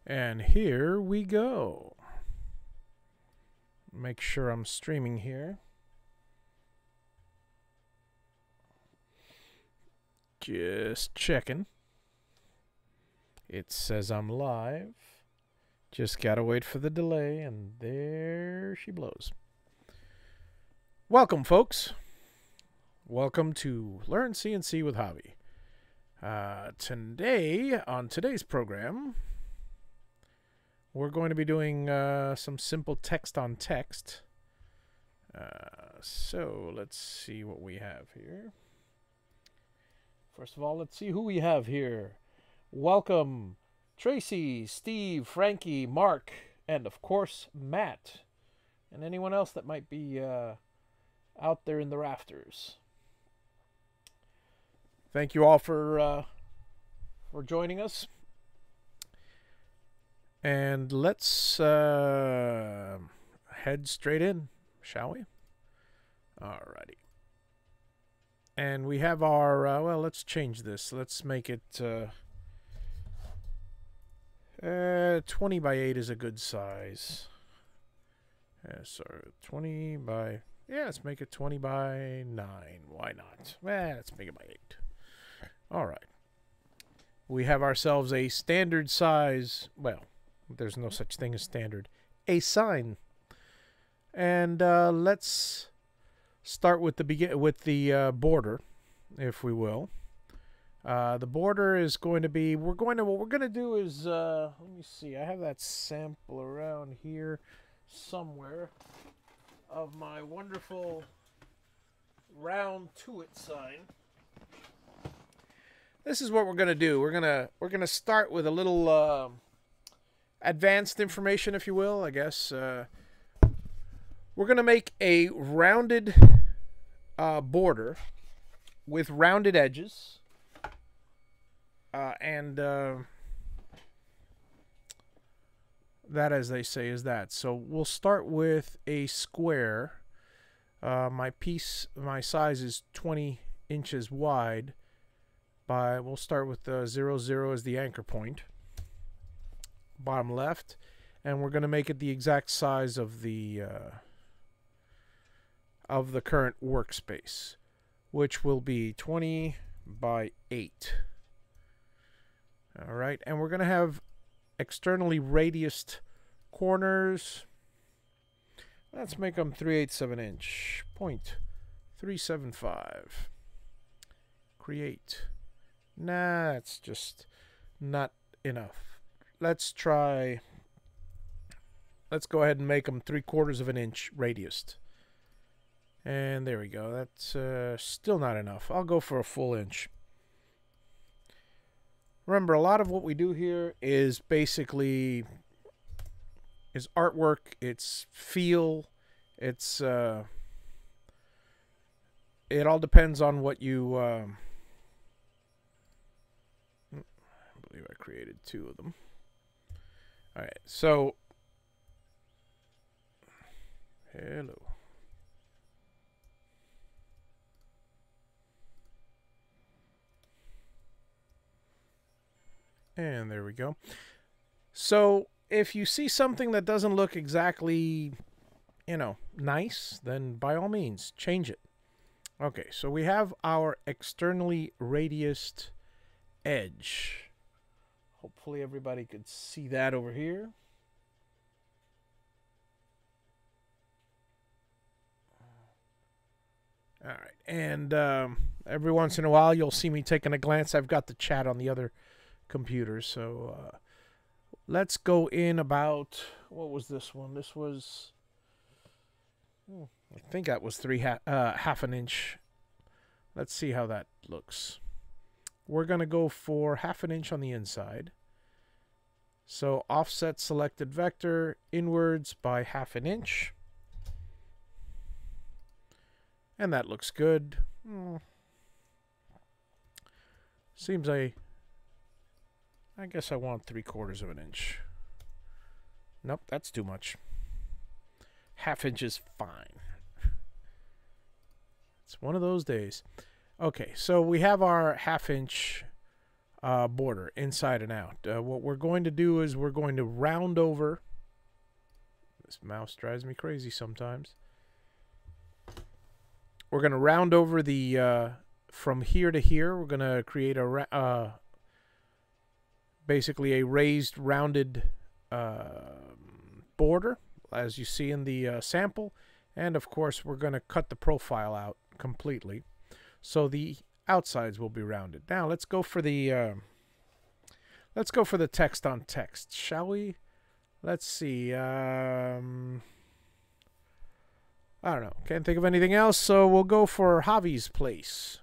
And here we go. Make sure I'm streaming here. Just checking. It says I'm live. Just gotta wait for the delay, and there she blows. Welcome, folks. Welcome to Learn CNC with Javi. Today, on today's program, we're going to be doing some simple text on text. So let's see what we have here. First of all, let's see who we have here. Welcome, Tracy, Steve, Frankie, Mark, and of course, Matt, and anyone else that might be out there in the rafters. Thank you all for joining us. And let's head straight in, shall we? Alrighty. And we have our, well, let's change this. Let's make it 20 by 8 is a good size. So 20 by, yeah, let's make it 20 by 9. Why not? Let's make it by 8. All right. We have ourselves a standard size, well, there's no such thing as standard, a sign. And let's start with the border, if we will. The border is going to be, what we're going to do is, let me see, I have that sample around here somewhere of my wonderful round to-it sign. This is what we're going to do. We're going to start with a little advanced information, if you will, I guess. We're going to make a rounded border with rounded edges. And that, as they say, is that. So we'll start with a square. My size is 20 inches wide. We'll start with 0, 0 as the anchor point. Bottom left. And we're going to make it the exact size of the current workspace, which will be 20 by 8. All right, and we're going to have externally radiused corners. Let's make them 3/8 of an inch. 0.375. Create. Nah, that's just not enough. Let's go ahead and make them 3/4 of an inch radiused. And there we go. That's still not enough. I'll go for a full inch. Remember, a lot of what we do here is basically artwork. It's feel. It's it all depends on what you. I believe I created 2 of them. All right, so hello. And there we go. So if you see something that doesn't look exactly, nice, then by all means, change it. Okay, so we have our externally radiused edge. Hopefully everybody could see that over here. All right, and every once in a while you'll see me taking a glance. I've got the chat on the other computer, so let's go in about, what was this one? This was, I think that was half an inch. Let's see how that looks. We're going to go for half an inch on the inside. So offset selected vector inwards by half an inch. And that looks good. Seems I guess I want 3/4 of an inch. Nope, that's too much. Half inch is fine. It's one of those days. Okay, so we have our half inch border inside and out. What we're going to do is we're going to round over. This mouse drives me crazy sometimes. We're going to round over the from here to here. We're going to create a basically a raised rounded border, as you see in the sample. And of course, we're going to cut the profile out completely, so the outsides will be rounded. Now let's go for the text on text, shall we? Let's see. I don't know. Can't think of anything else, so we'll go for Javi's place.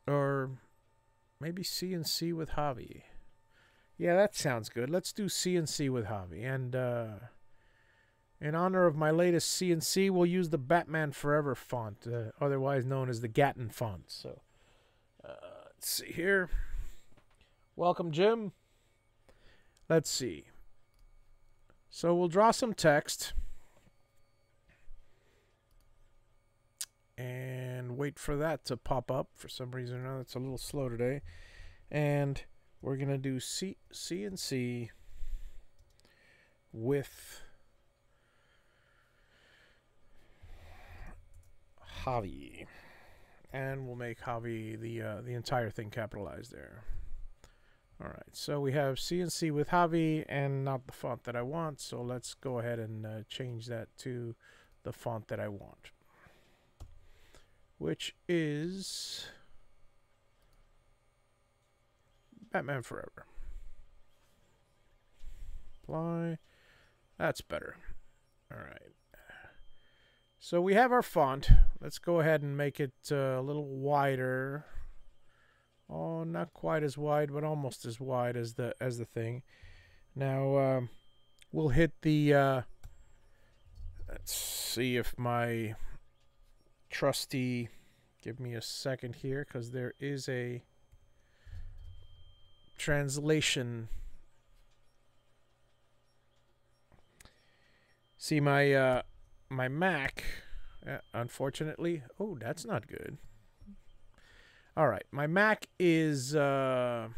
Or maybe CNC with Javi. Yeah, that sounds good. Let's do CNC with Javi. And in honor of my latest CNC, we'll use the Batman Forever font, otherwise known as the Gatton font. So, let's see here. Welcome, Jim. Let's see. So we'll draw some text. And wait for that to pop up. For some reason or another, it's a little slow today. And we're going to do CNC with Javi. And we'll make Javi the entire thing capitalized there. All right, so we have CNC with Javi and not the font that I want. So let's go ahead and change that to the font that I want, which is Batman Forever. Apply. That's better. All right. So we have our font. Let's go ahead and make it a little wider. Oh, not quite as wide, but almost as wide as the thing. Now we'll hit the. Let's see if my trusty. Give me a second here, because there is a translation. See, my my Mac, unfortunately. Oh, that's not good. All right, my Mac is doesn't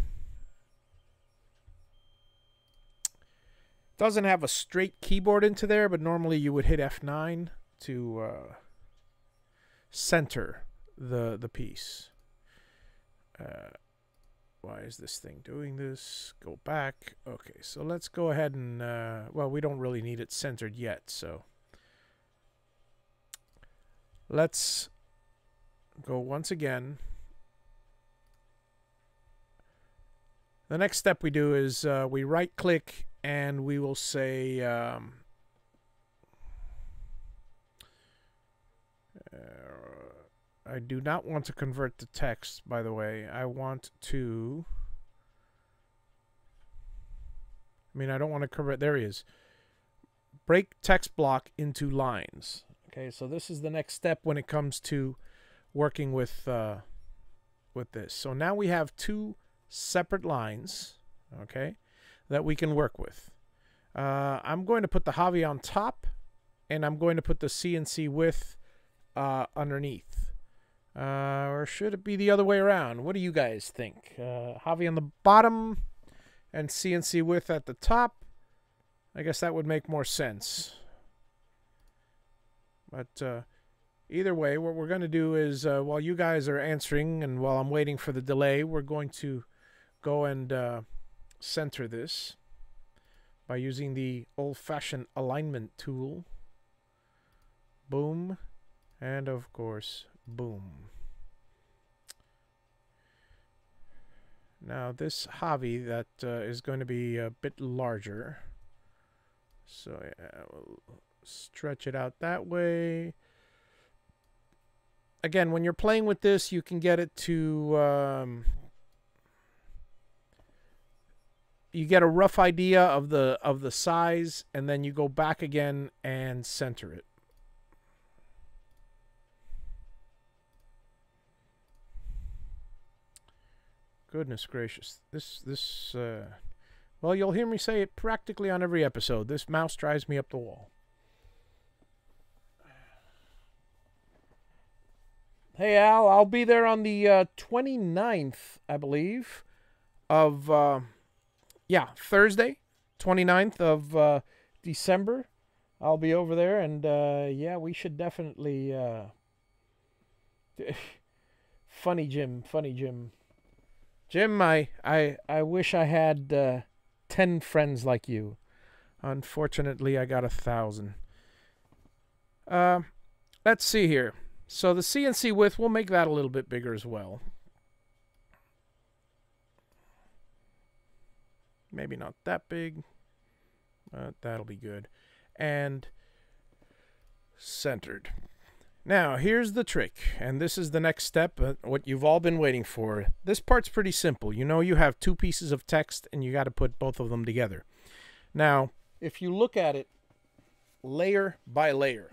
have a straight keyboard into there, but normally you would hit F9 to center the piece. Why is this thing doing this? Go back. Okay, so let's go ahead and well, we don't really need it centered yet, so let's go once again. The next step we do is we right click and we will say I do not want to convert the text, by the way. I want to, I don't want to convert. There he is. Break text block into lines. Okay, so this is the next step when it comes to working with this. So now we have two separate lines, okay, that we can work with. I'm going to put the Javi on top, and I'm going to put the CNC width underneath. Or should it be the other way around? What do you guys think? Javi on the bottom and CNC width at the top. I guess that would make more sense. But either way, what we're going to do is while you guys are answering and while I'm waiting for the delay, we're going to go and center this by using the old-fashioned alignment tool. Boom. And of course, boom. Now this Javi that is going to be a bit larger. So yeah, we'll stretch it out that way. Again, when you're playing with this, you can get it to you get a rough idea of the size, and then you go back again and center it. Goodness gracious. This well, you'll hear me say it practically on every episode. This mouse drives me up the wall. Hey, Al, I'll be there on the 29th, I believe, of, yeah, Thursday, 29th of December. I'll be over there, and, yeah, we should definitely, funny Jim, funny Jim. Jim, I wish I had 10 friends like you. Unfortunately, I got 1,000. Let's see here. So the CNC width, we'll make that a little bit bigger as well. Maybe not that big. That'll be good. And centered. Now, here's the trick, and this is the next step, what you've all been waiting for. This part's pretty simple. You know, you have two pieces of text, and you got to put both of them together. Now, if you look at it layer by layer,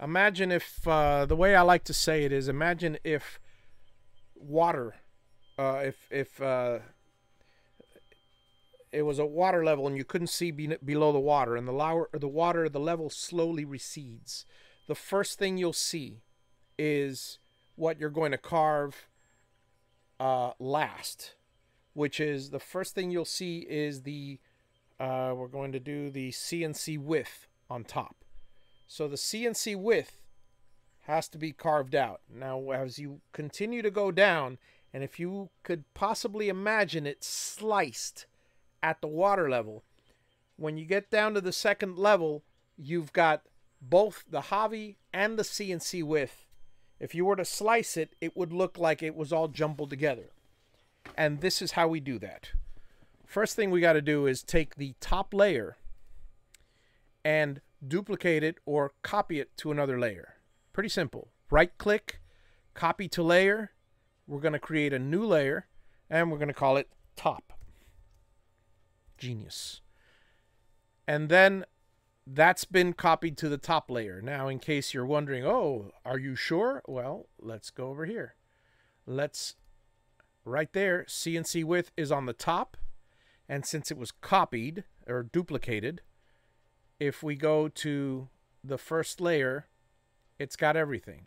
imagine if, the way I like to say it is, imagine if water, if it was a water level and you couldn't see below the water, and the level slowly recedes. The first thing you'll see is what you're going to carve last, which is the first thing you'll see is the we're going to do the CNC width on top. So the CNC width has to be carved out. Now, as you continue to go down, and if you could possibly imagine it sliced at the water level, when you get down to the second level, you've got both the Javi and the CNC width. If you were to slice it, it would look like it was all jumbled together. And this is how we do that. First thing we got to do is take the top layer and duplicate it or copy it to another layer. Pretty simple. Right click, copy to layer. We're going to create a new layer, and we're going to call it top. Genius. And then that's been copied to the top layer. Now, in case you're wondering, oh, are you sure? Well, let's go over here. Right there, CNC width is on the top. And since it was copied or duplicated, if we go to the first layer, it's got everything.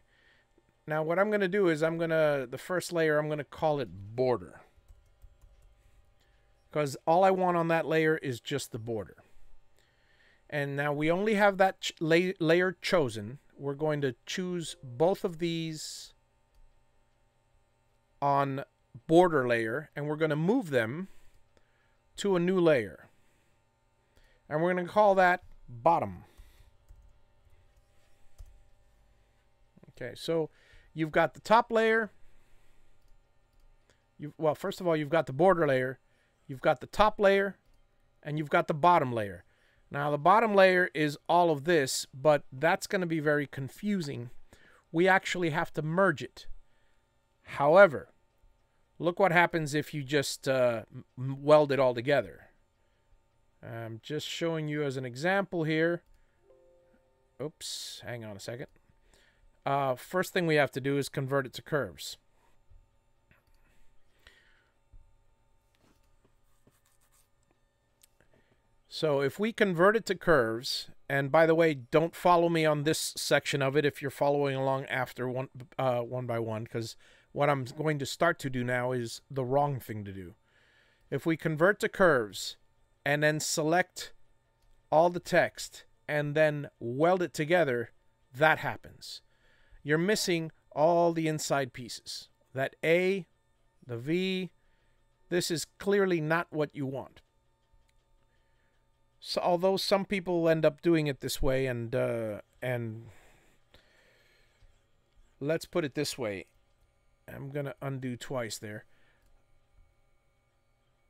Now, what I'm going to do is the first layer, I'm going to call it border. Because all I want on that layer is just the border. And now we only have that layer chosen. We're going to choose both of these on border layer, and we're going to move them to a new layer. And we're going to call that bottom. Okay, so you've got the top layer. Well, first of all, you've got the border layer. You've got the top layer, and you've got the bottom layer. Now, the bottom layer is all of this, but that's going to be very confusing. We actually have to merge it. However, look what happens if you just weld it all together. I'm just showing you as an example here. Oops, hang on a second. First thing we have to do is convert it to curves. So if we convert it to curves, and by the way, don't follow me on this section of it if you're following along after one by one, because what I'm going to start to do now is the wrong thing to do. If we convert to curves and then select all the text and then weld it together, that happens. You're missing all the inside pieces. That A, the V, this is clearly not what you want. So, although some people end up doing it this way, and let's put it this way. I'm going to undo twice there.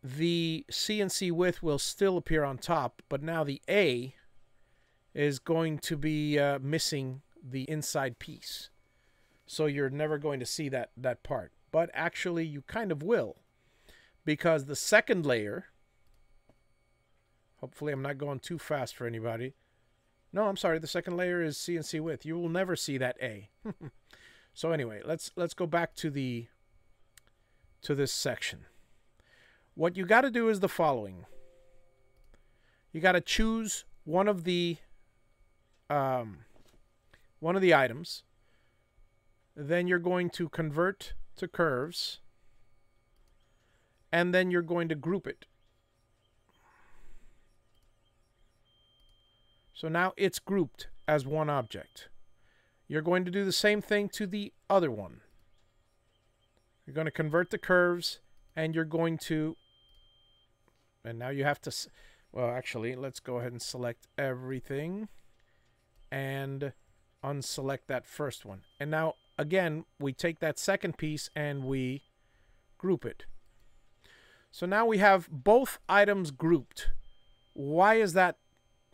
The CNC width will still appear on top, but now the A is going to be missing the inside piece. So you're never going to see that part. But actually, you kind of will, because the second layer, hopefully I'm not going too fast for anybody. No, I'm sorry, the second layer is CNC width. You will never see that A. So anyway, let's go back to this section. What you got to do is the following. You got to choose one of the items. then you're going to convert to curves, and then you're going to group it. So now it's grouped as one object. You're going to do the same thing to the other one. You're going to convert the curves, and you're going to, and now you have to, well, actually, let's go ahead and select everything and unselect that first one. And now, again, we take that second piece and we group it. So now we have both items grouped. Why is that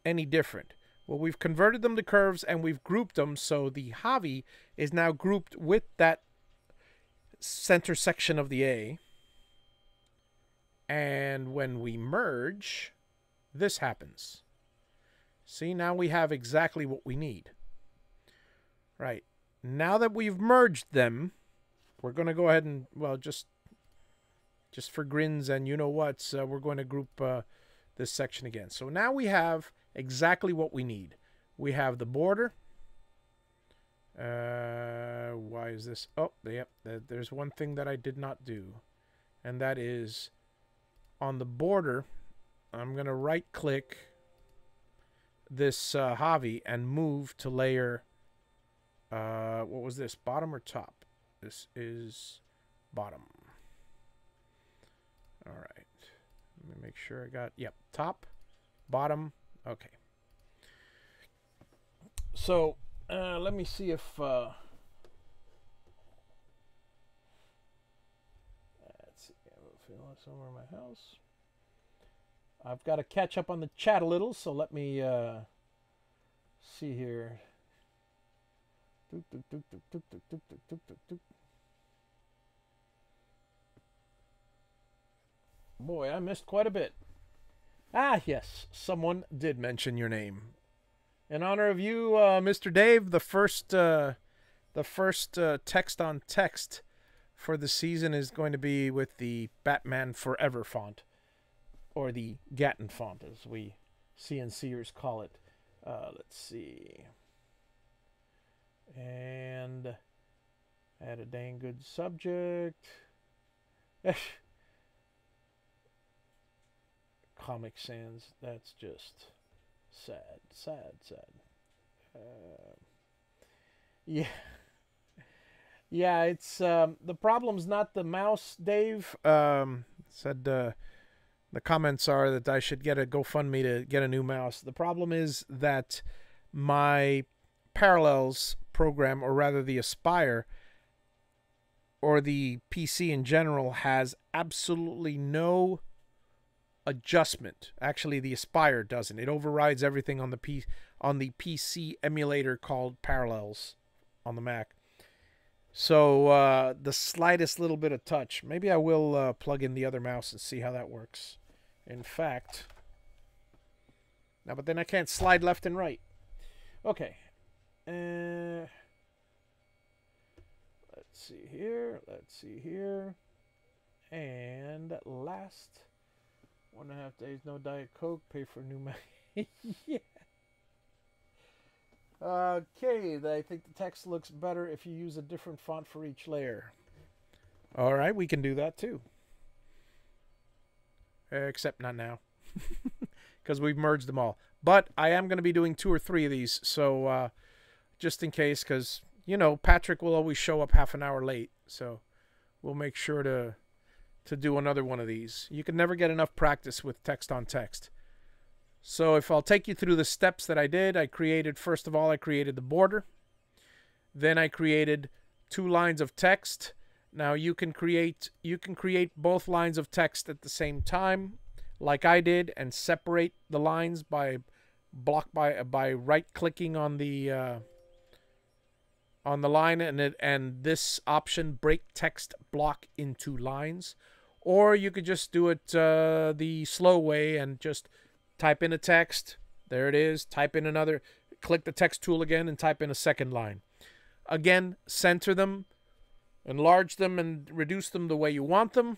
any different? Well, we've converted them to curves and we've grouped them, so the Javi is now grouped with that center section of the A. And when we merge, this happens. See, now we have exactly what we need. Right. Now that we've merged them, we're going to go ahead and, well, just for grins and you know what, we're going to group this section again. So now we have exactly what we need. We have the border. Why is this? Oh, yep. There's one thing that I did not do, and that is on the border. I'm going to right click this Javi and move to layer. What was this? Bottom or top? This is bottom. All right. Let me make sure I got, yep, top, bottom. Okay. So let me see if let's see. I have a feeling somewhere in my house. I've got to catch up on the chat a little, so let me see here. Boy, I missed quite a bit. Ah, yes, someone did mention your name. In honor of you, Mr. Dave, the first text on text for the season is going to be with the Batman Forever font, or the Gatton font, as we CNCers call it. Let's see. And add a dang good subject. Comic Sans, that's just sad. Yeah, it's the problem's not the mouse, Dave. Said the comments are that I should get a GoFundMe to get a new mouse. The problem is that my Parallels program, or rather the Aspire, or the PC in general, has absolutely no adjustment. Actually, the Aspire doesn't. It overrides everything on the PC emulator called Parallels on the Mac. So the slightest little bit of touch. Maybe I will plug in the other mouse and see how that works. In fact, now, but then I can't slide left and right. Okay. Let's see here. And last 1.5 days, no Diet Coke, pay for a new Mac. Yeah. Okay, I think the text looks better if you use a different font for each layer. All right, we can do that too. Except not now, because we've merged them all. But I am going to be doing 2 or 3 of these, so just in case, because, you know, Patrick will always show up half an hour late, so we'll make sure to do another one of these. You can never get enough practice with text on text. So if I'll take you through the steps that I did, first of all, I created the border. Then I created 2 lines of text. Now you can create both lines of text at the same time, like I did, and separate the lines by right-clicking on the line and this option, break text block into lines. Or you could just do it the slow way and just type in a text. There it is. Type in another. Click the text tool again and type in a second line. Again, center them, enlarge them, and reduce them the way you want them.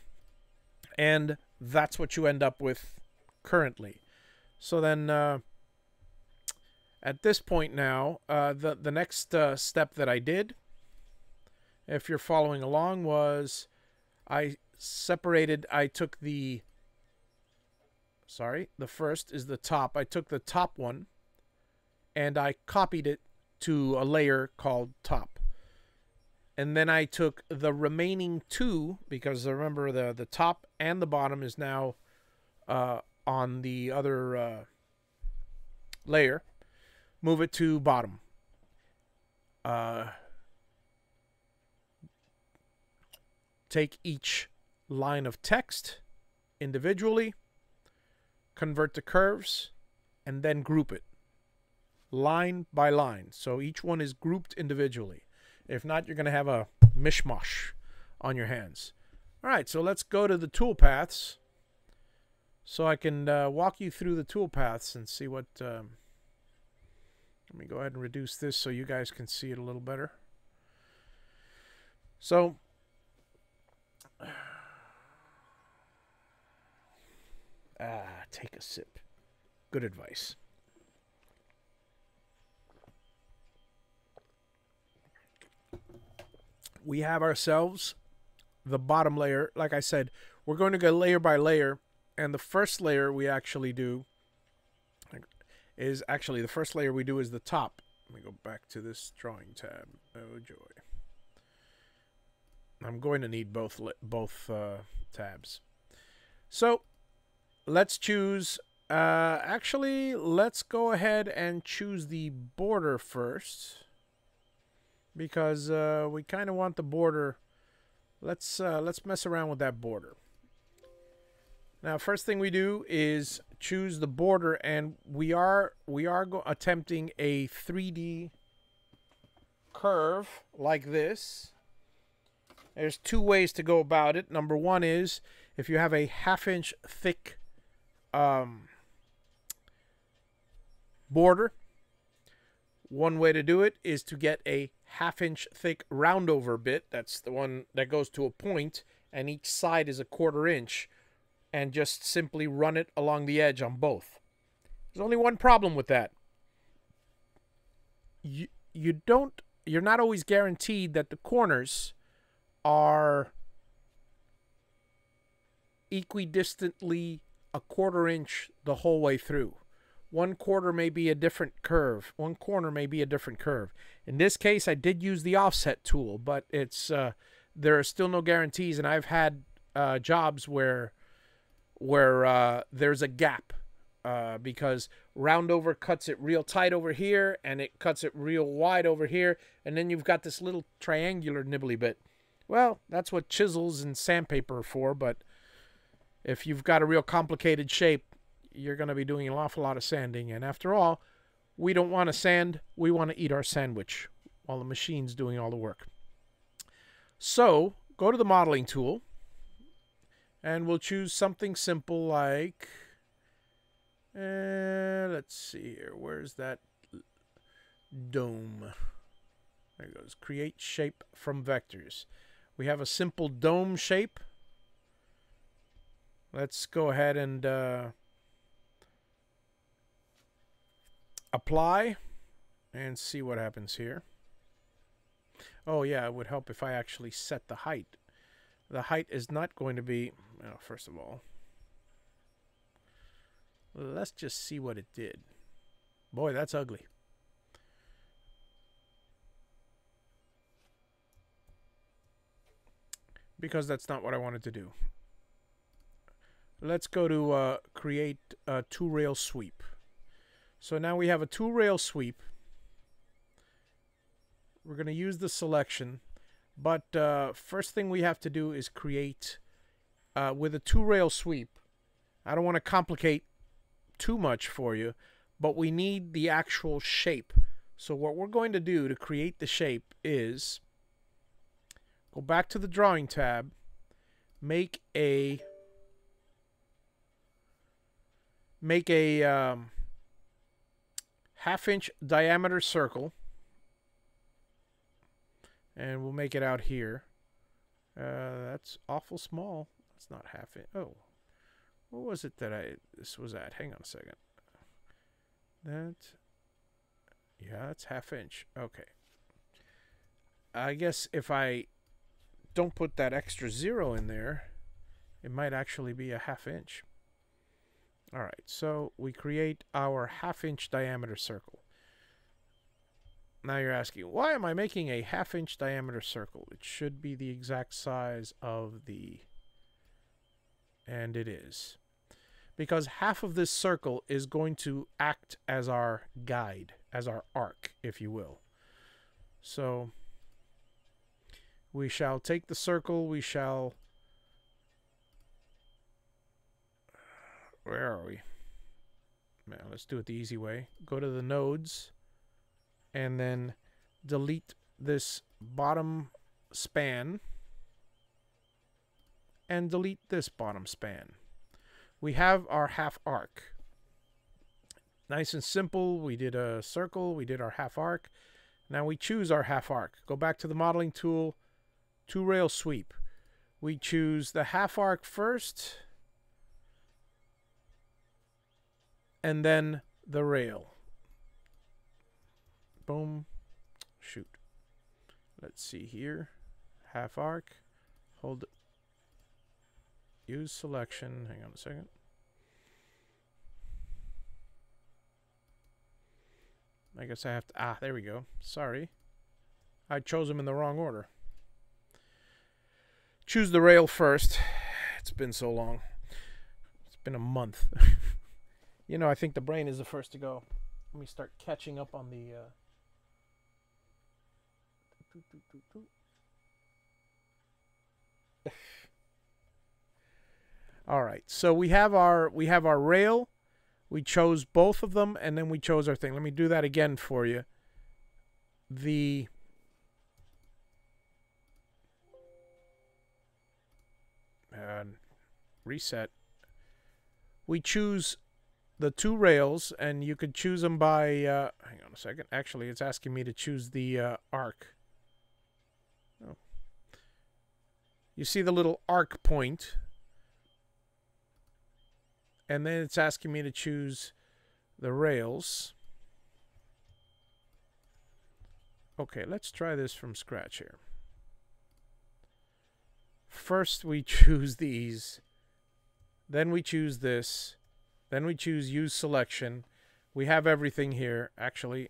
And that's what you end up with currently. So then at this point now, the next step that I did if you're following along, was I took the first is the top. I took the top one and I copied it to a layer called top. And then I took the remaining two, because remember the top and the bottom is now on the other layer. Move it to bottom. Take each line of text individually, convert to curves, and then group it line by line. So each one is grouped individually. If not, you're going to have a mishmash on your hands. All right, so let's go to the toolpaths so I can walk you through the toolpaths and see what... let me go ahead and reduce this so you guys can see it a little better. So... take a sip. Good advice. We have ourselves the bottom layer. Like I said, we're going to go layer by layer, and the first layer we actually do is the first layer we do is the top. Let me go back to this drawing tab. Oh joy. I'm going to need both tabs. So let's choose, actually, let's go ahead and choose the border first, because we kind of want the border. Let's mess around with that border. Now, first thing we do is choose the border, and we are attempting a 3D curve like this. There's two ways to go about it. Number one is if you have a 1/2 inch thick border. One way to do it is to get a 1/2 inch thick roundover bit. That's the one that goes to a point, and each side is a 1/4 inch, and just simply run it along the edge on both. There's only one problem with that. You're not always guaranteed that the corners are equidistantly a 1/4 inch the whole way through. One corner may be a different curve. One corner may be a different curve. In this case, I did use the offset tool, but it's there are still no guarantees, and I've had jobs where there's a gap because roundover cuts it real tight over here, and it cuts it real wide over here, and then you've got this little triangular nibbly bit. Well, that's what chisels and sandpaper are for, but if you've got a real complicated shape, you're going to be doing an awful lot of sanding. And after all, we don't want to sand. We want to eat our sandwich while the machine's doing all the work. So go to the modeling tool, and we'll choose something simple like, let's see here. Where's that dome? There it goes. Create shape from vectors. We have a simple dome shape. Let's go ahead and apply and see what happens here. Oh yeah, it would help if I actually set the height. The height is not going to be, well, first of all, let's just see what it did. Boy, that's ugly. Because that's not what I wanted to do. Let's go to create a 2-rail sweep. So now we have a 2-rail sweep. We're going to use the selection, but first thing we have to do is create with a 2-rail sweep. I don't want to complicate too much for you, but we need the actual shape. So what we're going to do to create the shape is go back to the drawing tab, make a 1/2 inch diameter circle, and we'll make it out here. That's awful small. That's not 1/2 inch. Oh, what was it that this was at? Hang on a second. Yeah, that's 1/2 inch. Okay. I guess if I don't put that extra 0 in there, it might actually be a 1/2 inch. Alright, so we create our 1/2 inch diameter circle. Now you're asking, why am I making a 1/2 inch diameter circle? It should be the exact size of the... And it is. Because half of this circle is going to act as our guide, as our arc, if you will. So we shall take the circle, we shall... Where are we? Now let's do it the easy way. Go to the nodes and then delete this bottom span and delete this bottom span. We have our half arc. Nice and simple. We did a circle, we did our half arc. Now we choose our half arc. Go back to the modeling tool, 2-rail sweep. We choose the half arc first, and then the rail. Boom. Shoot. Let's see here. Half arc. Hold it. Use selection. Hang on a second. I guess I have to... Ah, there we go. Sorry. I chose them in the wrong order. Choose the rail first. It's been so long. It's been a month. You know, I think the brain is the first to go. Let me start catching up on the... All right, so we have our rail. We chose both of them, and then we chose our thing. Let me do that again for you. The reset. We choose the 2 rails, and you could choose them by... hang on a second. Actually, it's asking me to choose the arc. Oh. You see the little arc point, and then it's asking me to choose the rails. Okay, let's try this from scratch here. First we choose these, then we choose this, then we choose use selection. We have everything here, actually.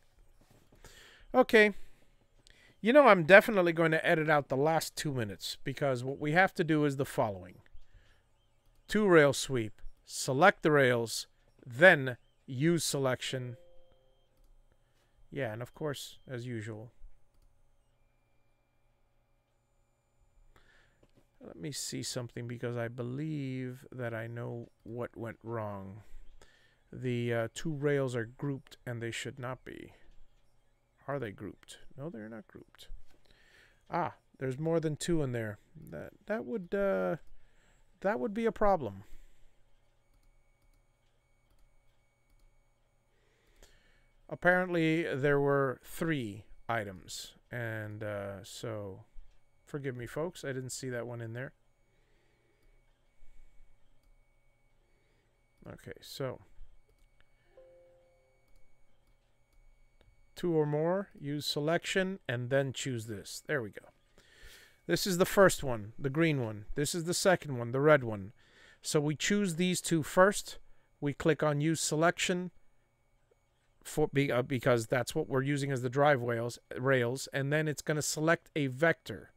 Okay. You know, I'm definitely going to edit out the last 2 minutes, because what we have to do is the following. 2-rail sweep. Select the rails, then use selection. Yeah, and of course, as usual. Let me see something, because I believe that I know what went wrong. The 2 rails are grouped, and they should not be. Are they grouped? No, they're not grouped. Ah, there's more than 2 in there. That would be a problem. Apparently, there were 3 items, and so forgive me, folks. I didn't see that one in there. Okay, so 2 or more, use selection, and then choose this. There we go. This is the first one, the green one. This is the second one, the red one. So we choose these 2 first. We click on use selection, because that's what we're using as the drive rails, and then it's going to select a vector,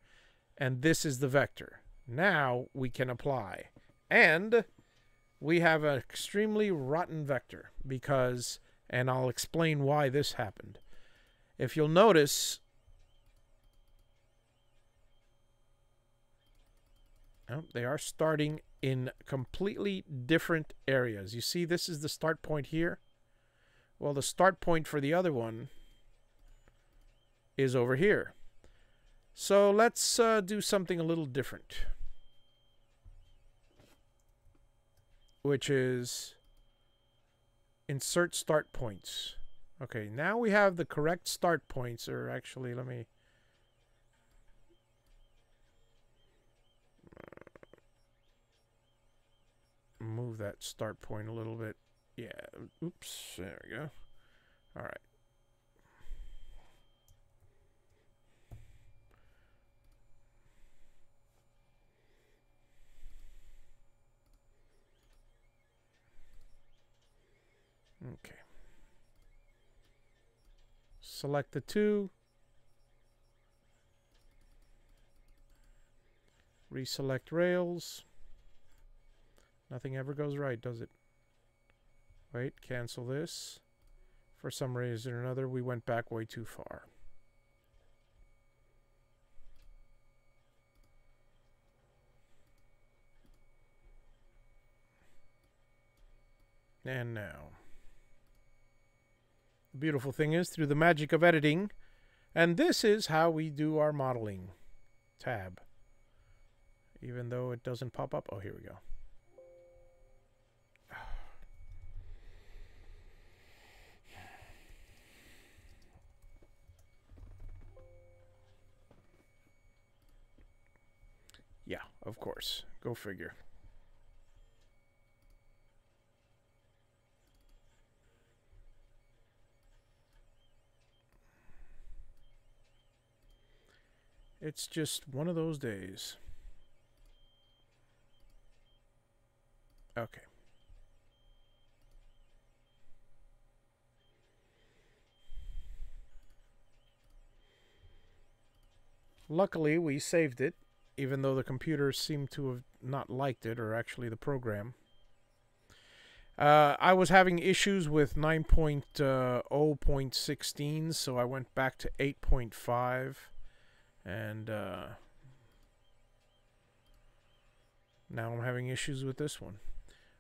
and this is the vector. Now we can apply, and we have an extremely rotten vector, because, and I'll explain why this happened. If you'll notice, they are starting in completely different areas. You see, this is the start point here. Well, the start point for the other one is over here. So let's do something a little different, which is insert start points. Okay, now we have the correct start points, or actually, let me... move that start point a little bit. Yeah, oops, there we go. All right. Okay. Select the two. Reselect rails. Nothing ever goes right, does it? Wait, cancel this. For some reason or another, we went back way too far. And now. The beautiful thing is, through the magic of editing, and this is how we do our modeling tab. Even though it doesn't pop up. Oh, here we go. Yeah, of course. Go figure. It's just one of those days. Okay. Luckily, we saved it, even though the computer seemed to have not liked it, or actually the program. I was having issues with 9.0.16, so I went back to 8.5, and now I'm having issues with this one.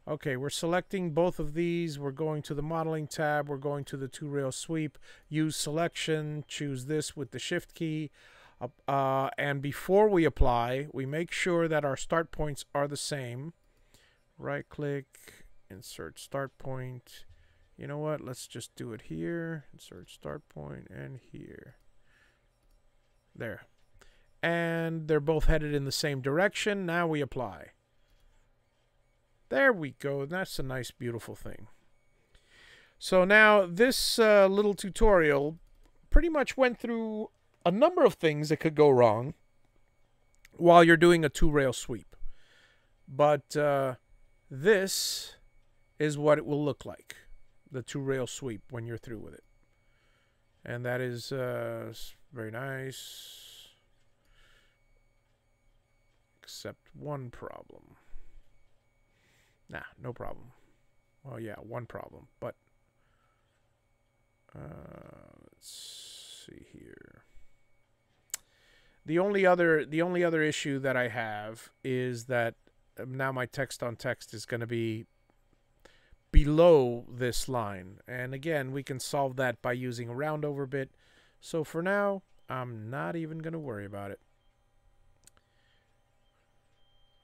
Okay, we're selecting both of these. We're going to the modeling tab. We're going to the two-rail sweep. Use selection. Choose this with the shift key. And before we apply, we make sure that our start points are the same. Right-click, insert start point. You know what? Let's just do it here. Insert start point and here. There. And they're both headed in the same direction. Now we apply. There we go. That's a nice, beautiful thing. So now this little tutorial pretty much went through a number of things that could go wrong while you're doing a two-rail sweep. But this is what it will look like, the two-rail sweep, when you're through with it. And that is very nice. Except one problem. Nah, no problem. Well, yeah, one problem, but let's see here. The only other issue that I have is that now my text on text is going to be below this line, and again, we can solve that by using a roundover bit. So for now, I'm not even going to worry about it.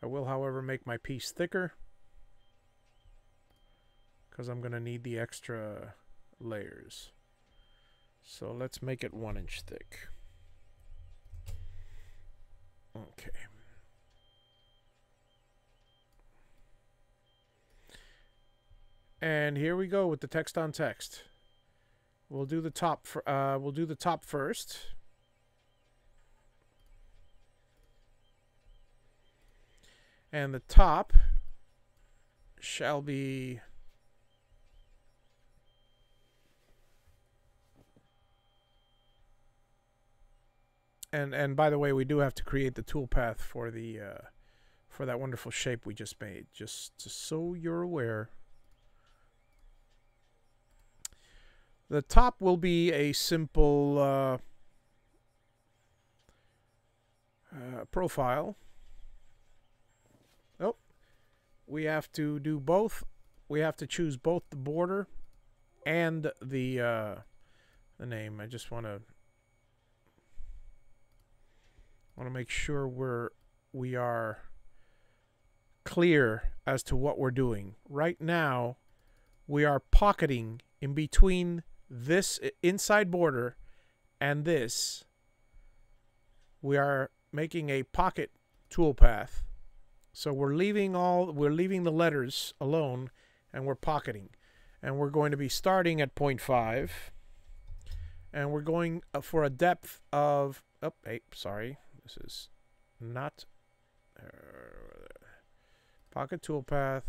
I will, however, make my piece thicker, because I'm going to need the extra layers. So let's make it 1 inch thick. Okay. And here we go with the text on text. We'll do the top first. And the top shall be and by the way, we do have to create the toolpath for the for that wonderful shape we just made, just so you're aware. The top will be a simple profile. Oh, we have to do both. We have to choose both the border and the name. I just want to make sure we are clear as to what we're doing. Right now, we are pocketing in between this inside border and this. We are making a pocket toolpath. So we're leaving the letters alone, and we're pocketing. And we're going to be starting at 0.5, and we're going for a depth of, oh, hey, sorry, this is not pocket toolpath.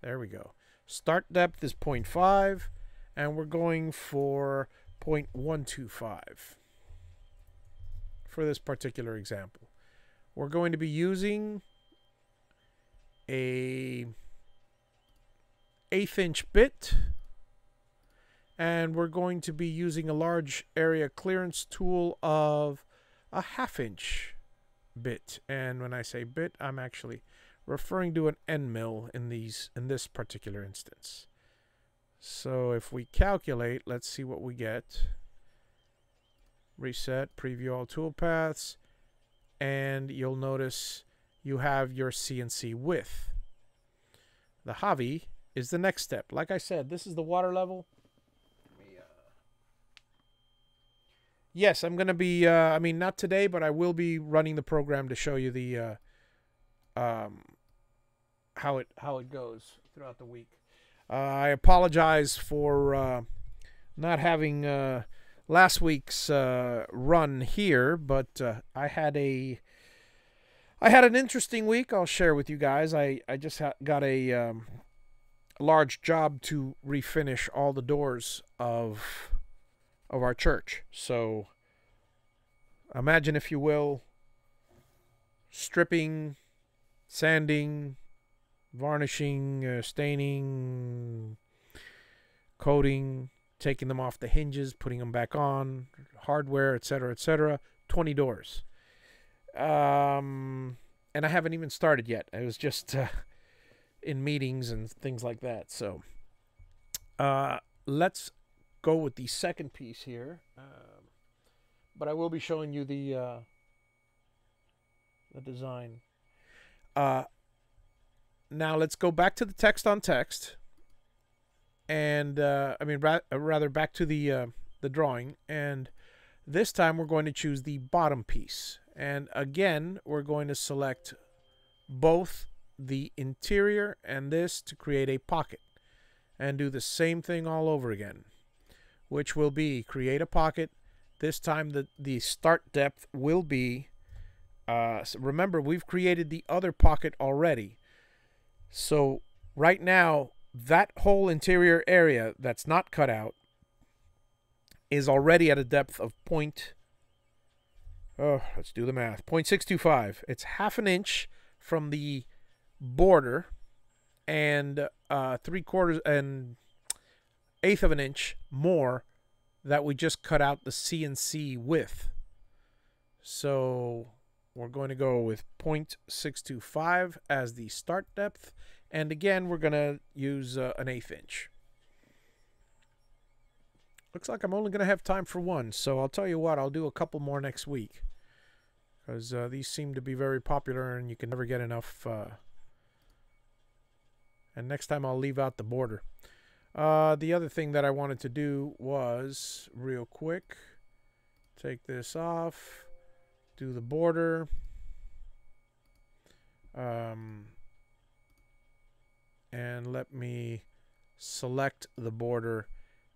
There we go. Start depth is 0.5, and we're going for 0.125 for this particular example. We're going to be using a 1/8 inch bit, and we're going to be using a large area clearance tool of a 1/2 inch bit. And when I say bit, I'm actually referring to an end mill in this particular instance. So if we calculate, let's see what we get. Reset, preview all toolpaths, and you'll notice you have your CNC width. The Javi is the next step. Like I said, this is the water level. Yes, I'm going to be, I mean, not today, but I will be running the program to show you the how it goes throughout the week. I apologize for not having last week's run here, but I had an interesting week. I'll share with you guys. I just got a large job to refinish all the doors of our church. So imagine, if you will, stripping, sanding, varnishing, staining, coating, taking them off the hinges, putting them back on, hardware, etc., etc. 20 doors. And I haven't even started yet. I was just in meetings and things like that. So let's go with the second piece here. But I will be showing you the design. Now let's go back to the text on text, and I mean rather back to the drawing. And this time we're going to choose the bottom piece, and again we're going to select both the interior and this to create a pocket, and do the same thing all over again, which will be create a pocket. This time the start depth will be, remember, we've created the other pocket already. So right now, that whole interior area that's not cut out is already at a depth of let's do the math, 0.625. It's 1/2 inch from the border, and 3/4 and 1/8 of an inch more that we just cut out the CNC width. So we're going to go with 0.625 as the start depth, and again we're going to use an 1/8 inch. Looks like I'm only going to have time for one, so I'll tell you what, I'll do a couple more next week, because these seem to be very popular and you can never get enough. And next time I'll leave out the border. The other thing that I wanted to do was, real quick, take this off, do the border, and let me select the border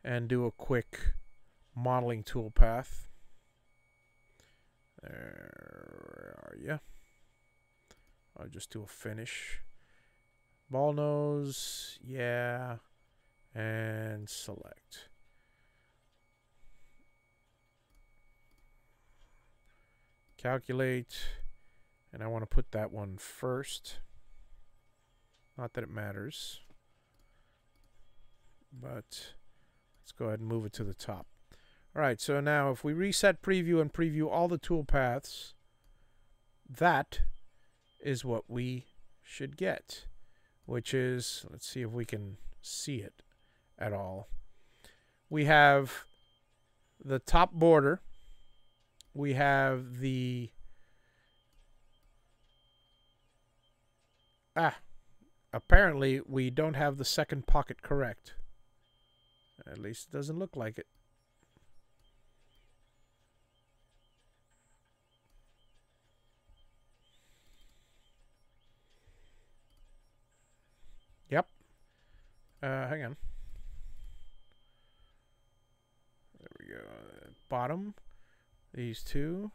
and do a quick modeling toolpath. There are you. I'll just do a finish. Ball nose, yeah, and select. Calculate, and I want to put that one first. Not that it matters, but let's go ahead and move it to the top. All right, so now if we reset preview and preview all the toolpaths, that is what we should get, which is, let's see if we can see it at all. We have the top border. We have the apparently we don't have the second pocket correct. At least it doesn't look like it. Yep. Hang on. There we go. Bottom. These two.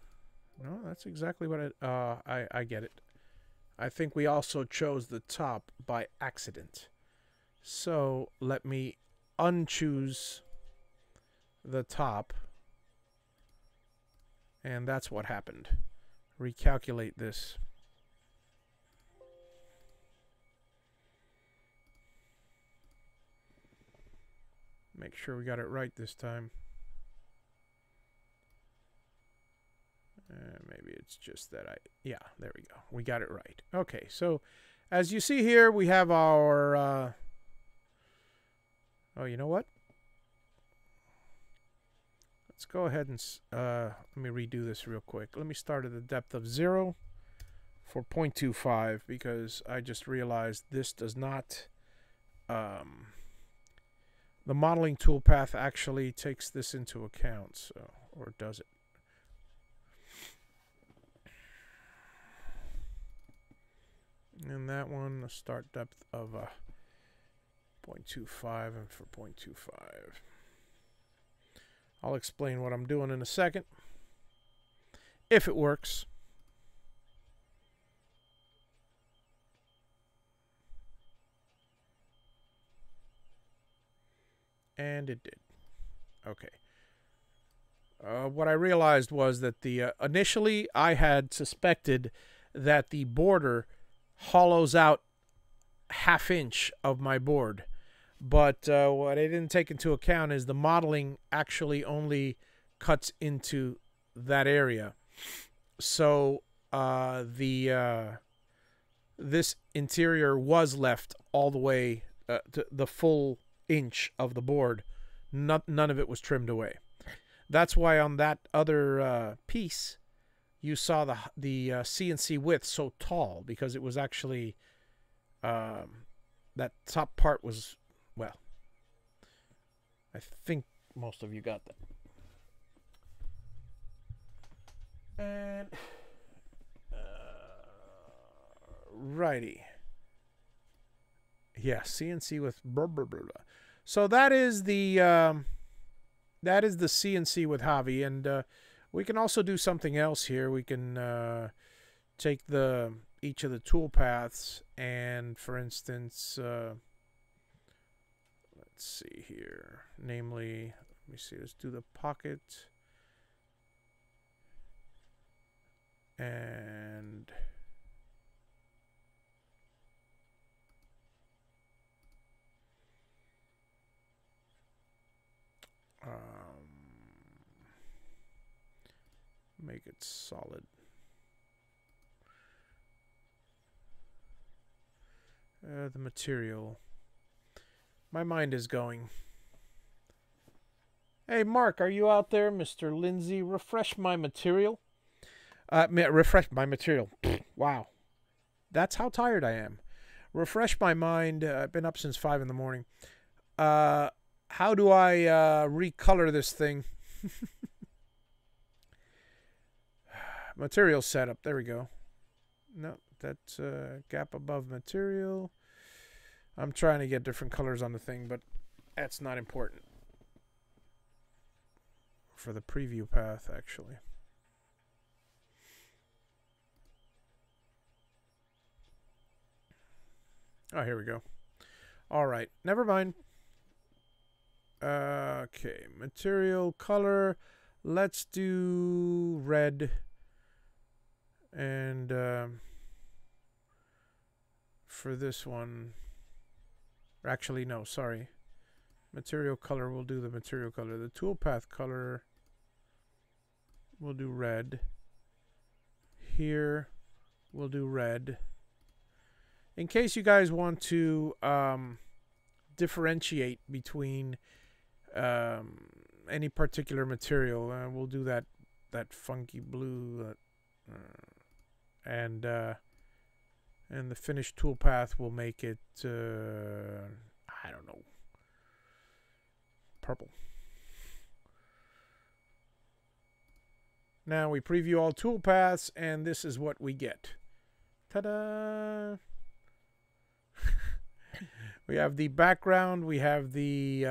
No, that's exactly what I get it. I think we also chose the top by accident. So let me unchoose the top. And that's what happened. Recalculate this. Make sure we got it right this time. Maybe it's just that yeah, there we go. We got it right. Okay, so as you see here, we have our, oh, you know what? Let's go ahead and, let me redo this real quick. Let me start at the depth of 0 for 0.25 because I just realized this does not, the modeling toolpath actually takes this into account, so, or does it? And that one, a start depth of 0.25 and for 0.25. I'll explain what I'm doing in a second, if it works. And it did. Okay. What I realized was that the initially I had suspected that the border hollows out ½ inch of my board, but what I didn't take into account is the modeling actually only cuts into that area. So this interior was left all the way to the full inch of the board. None of it was trimmed away. That's why on that other piece you saw the CNC width so tall, because it was actually that top part was, well, I think most of you got that. And righty. Yeah, CNC with blah, blah, blah, blah. So that is the CNC with Javi, and we can also do something else here. We can take each of the tool paths and, for instance, let's see here. Namely, let me see. Let's do the pocket and make it solid. The material. My mind is going. Hey, Mark, are you out there, Mr. Lindsay? Refresh my material. Refresh my material. Wow. That's how tired I am. Refresh my mind. I've been up since 5 in the morning. How do I recolor this thing? Material setup. There we go. No, that's gap above material. I'm trying to get different colors on the thing, but that's not important. For the preview path, actually. Oh, here we go. All right. Never mind. Okay. Material, color. Let's do red. And for this one, actually, no, sorry. Material color, we'll do the material color. The toolpath color, we'll do red. Here, we'll do red. In case you guys want to differentiate between any particular material, we'll do that funky blue. And the finished toolpath will make it, I don't know, purple. Now we preview all toolpaths, and this is what we get. Ta-da! We have the background. We have the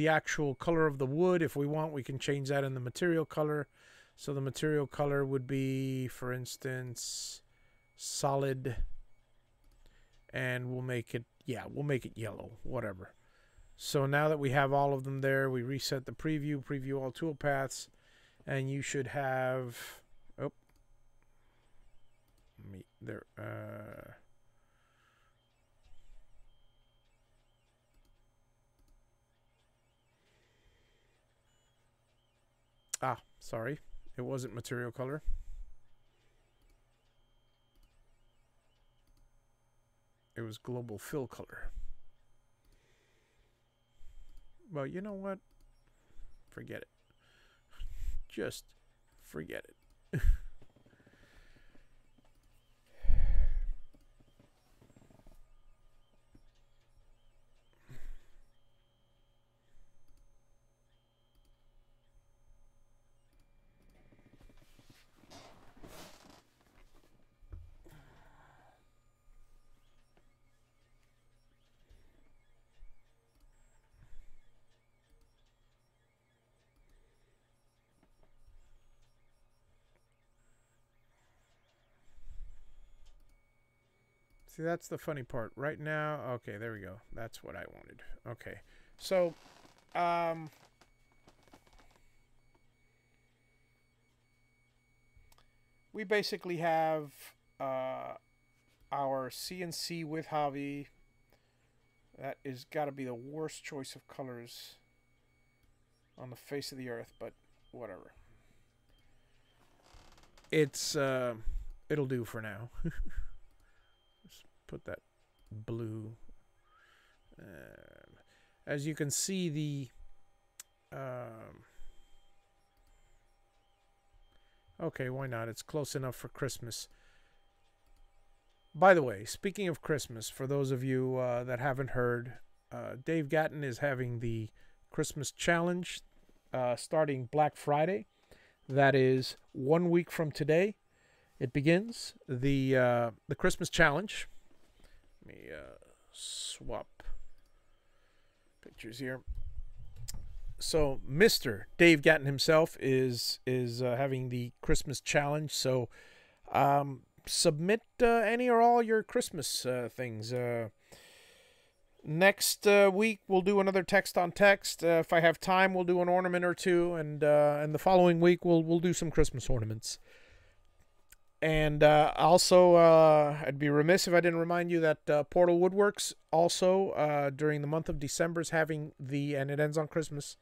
actual color of the wood. If we want, we can change that in the material color. So the material color would be, for instance, solid, and we'll make it, yeah, we'll make it yellow, whatever. So now that we have all of them there, we reset the preview, preview all toolpaths, and you should have, oh, me there, sorry, it wasn't material color. It was global fill color. Well, you know what? Forget it. Just forget it. See, that's the funny part. Right now, okay, there we go. That's what I wanted. Okay. So, we basically have our CNC with Javi. That is got to be the worst choice of colors on the face of the earth, but whatever. It's it'll do for now. Just put that blue. As you can see, the okay, why not? It's close enough for Christmas. By the way, speaking of Christmas, for those of you that haven't heard, Dave Gatton is having the Christmas challenge starting Black Friday. That is 1 week from today. It begins the Christmas challenge. Let me swap pictures here. So Mr. Dave Gatton himself is having the Christmas challenge. So submit any or all your Christmas things. Next week we'll do another text on text. If I have time, we'll do an ornament or two, and the following week we'll do some Christmas ornaments. And also, I'd be remiss if I didn't remind you that Portal Woodworks also during the month of December is having and it ends on Christmas,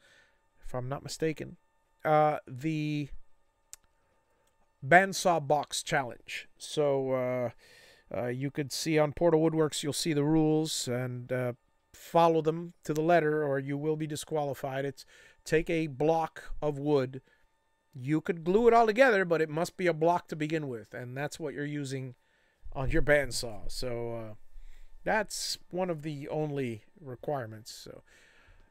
if I'm not mistaken, the bandsaw box challenge. So you could see on Portal Woodworks, you'll see the rules and follow them to the letter, or you will be disqualified. It's take a block of wood. You could glue it all together, but it must be a block to begin with, and that's what you're using on your bandsaw. So that's one of the only requirements. So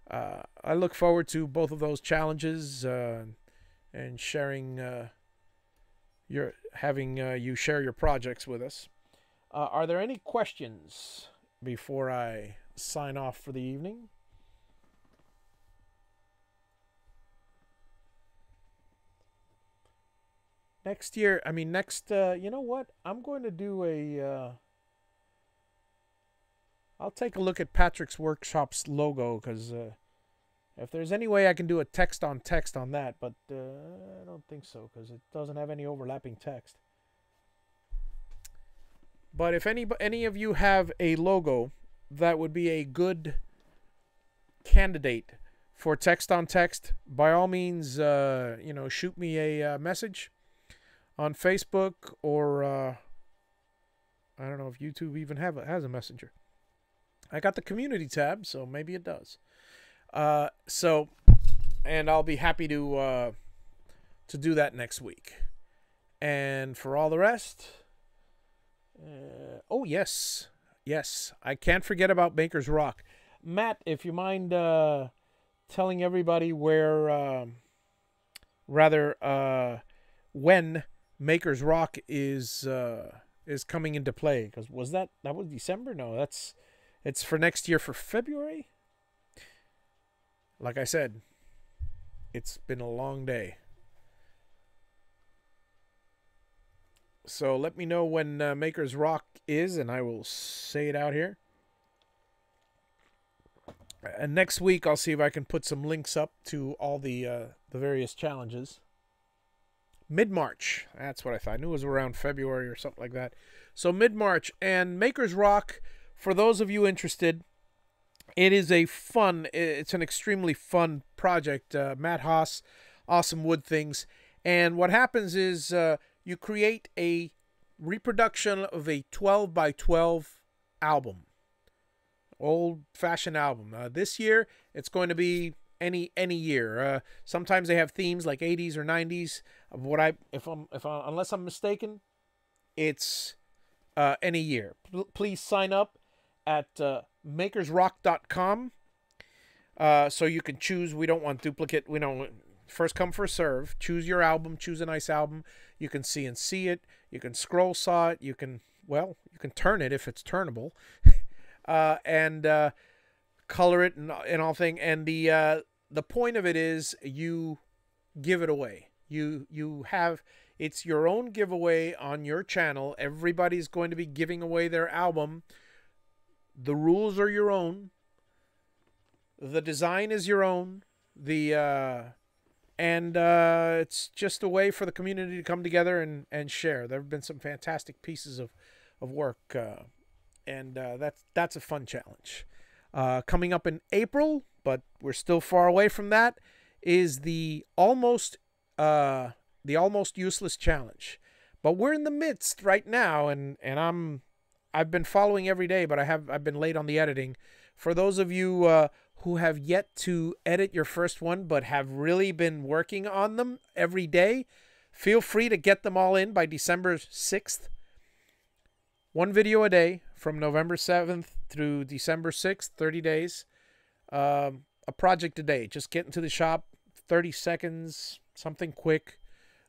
I look forward to both of those challenges and sharing you share your projects with us. Are there any questions before I sign off for the evening? Next year, I mean, you know what? I'm going to do I'll take a look at Patrick's Workshop's logo, because if there's any way I can do a text on that, but I don't think so, because it doesn't have any overlapping text. But if any of you have a logo that would be a good candidate for text on text, by all means, shoot me a message on Facebook, or I don't know if YouTube even has a messenger. I got the community tab, so maybe it does. And I'll be happy to do that next week. And for all the rest, oh yes, I can't forget about Maker's Rock. Matt, if you mind telling everybody when Maker's Rock is coming into play, because was that was December? No, it's for next year, for February. Like I said, it's been a long day. So let me know when Maker's Rock is, and I will say it out here. And next week, I'll see if I can put some links up to all the various challenges. Mid-March. That's what I thought. I knew it was around February or something like that. So mid-March. And Maker's Rock, for those of you interested, it's an extremely fun project. Matt Haas, Awesome Wood Things. And what happens is you create a reproduction of a 12 by 12 album. Old-fashioned album. This year, it's going to be any year. Sometimes they have themes like 80s or 90s. Unless I'm mistaken, it's any year. Please sign up at makersrock.com so you can choose. We don't want duplicate. We don't first come first serve. Choose your album. Choose a nice album. You can CNC it. You can scroll saw it. You can turn it if it's turnable. And color it and all thing. And the point of it is you give it away. It's your own giveaway on your channel. Everybody's going to be giving away their album. The rules are your own. The design is your own. It's just a way for the community to come together and share. There have been some fantastic pieces of work. That's a fun challenge. Coming up in April, but we're still far away from that, is the almost useless challenge. But we're in the midst right now, and I've been following every day, but I've been late on the editing. For those of you who have yet to edit your first one, but have really been working on them every day, feel free to get them all in by December 6th. One video a day from November 7th through December 6th, 30 days. A project a day. Just get into the shop, 30 seconds, something quick.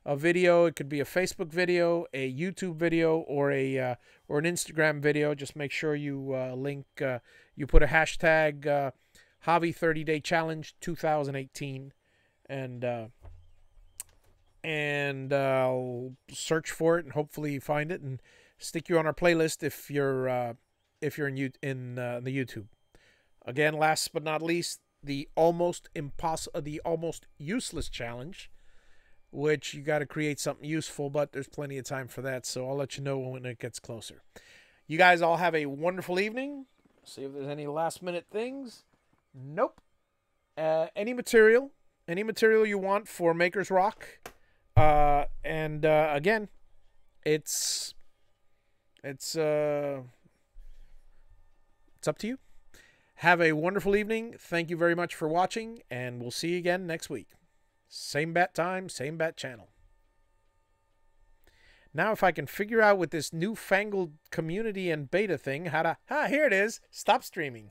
A video, it could be a Facebook video, a YouTube video, or an Instagram video. Just make sure you link, you put a hashtag Javi 30-Day Challenge 2018, and I'll search for it and hopefully find it and stick you on our playlist if you're in the YouTube. Again, last but not least, the almost useless challenge, which you got to create something useful, but there's plenty of time for that, so I'll let you know when it gets closer. You guys all have a wonderful evening. See if there's any last minute things. Nope. Any material you want for Maker's Rock, again, it's up to you. Have a wonderful evening. Thank you very much for watching, and we'll see you again next week. Same bat time, same bat channel. Now, if I can figure out with this newfangled community and beta thing here it is. Stop streaming.